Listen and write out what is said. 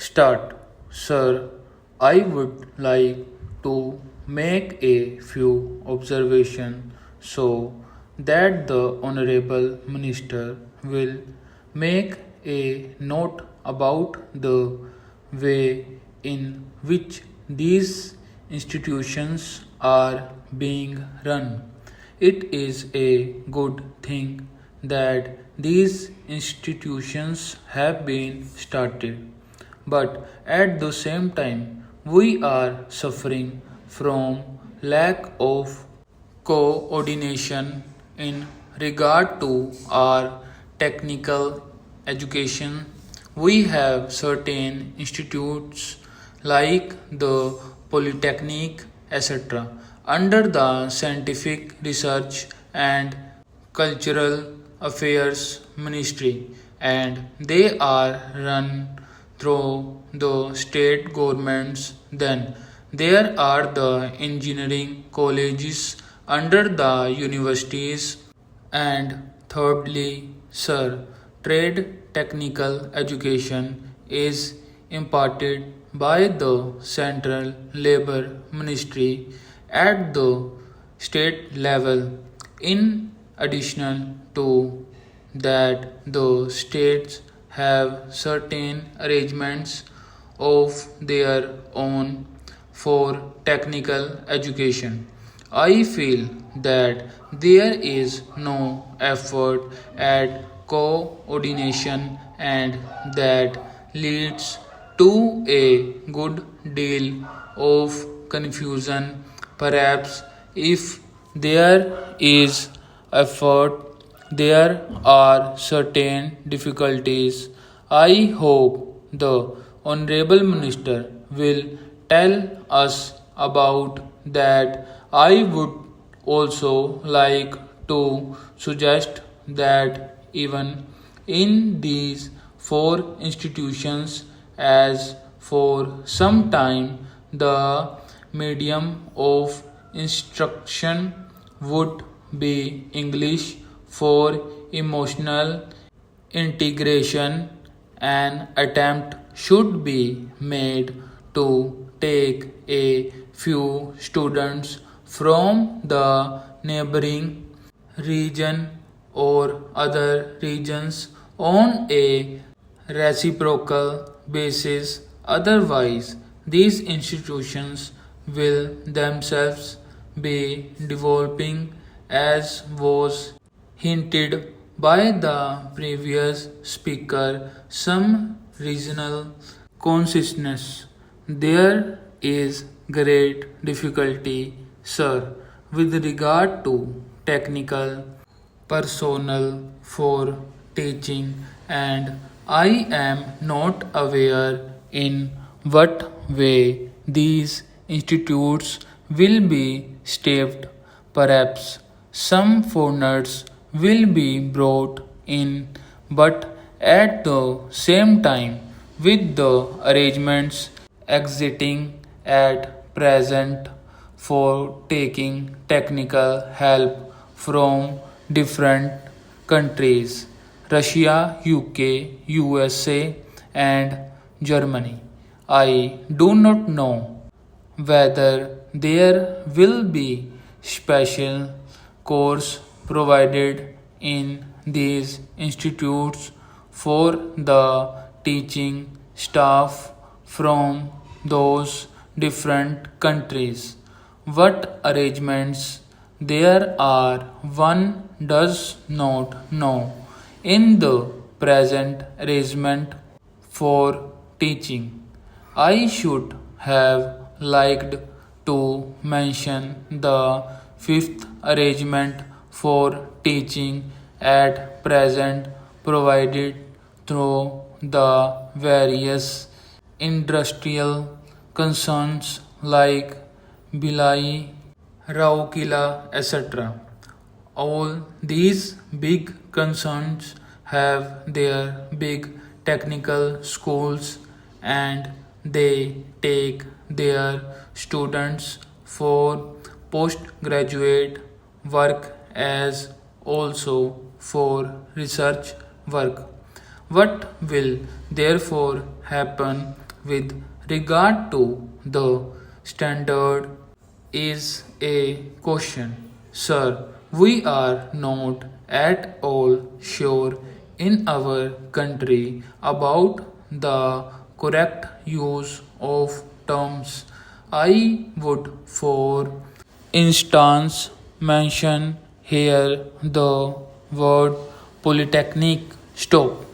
Start. Sir, I would like to make a few observations so that the Honorable Minister will make a note about the way in which these institutions are being run. It is a good thing that these institutions have been started, but at the same time, we are suffering from lack of coordination in regard to our technical education. We have certain institutes like the Polytechnic, etc., under the Scientific Research and Cultural Affairs Ministry, and they are run through the state governments. Then there are the engineering colleges under the universities, and thirdly, sir, trade technical education is imparted by the Central Labor Ministry at the state level. In addition to that, the states have certain arrangements of their own for technical education. I feel that there is no effort at coordination, and that leads to a good deal of confusion. Perhaps if there is effort, there are certain difficulties. I hope the Honorable Minister will tell us about that. I would also like to suggest that even in these four institutions, as for some time the medium of instruction would be English for emotional integration, an attempt should be made to take a few students from the neighboring region or other regions on a reciprocal basis. Otherwise, these institutions will themselves be developing, as was hinted by the previous speaker, some regional consciousness. There is great difficulty, sir, with regard to technical personnel for teaching, and I am not aware in what way these institutes will be staffed. Perhaps some foreigners will be brought in, but at the same time, with the arrangements exiting at present for taking technical help from different countries, Russia, UK, USA, and Germany. I do not know whether there will be special course provided in these institutes for the teaching staff from those different countries. What arrangements there are, one does not know. In the present arrangement for teaching, I should have liked to mention the fifth arrangement for teaching at present provided through the various industrial concerns like Bilai, Raukila, etc. All these big concerns have their big technical schools, and they take their students for postgraduate work as also for research work. What will therefore happen with regard to the standard is a question. Sir, we are not at all sure in our country about the correct use of terms. I would, for instance, mention here the word polytechnic. Stop.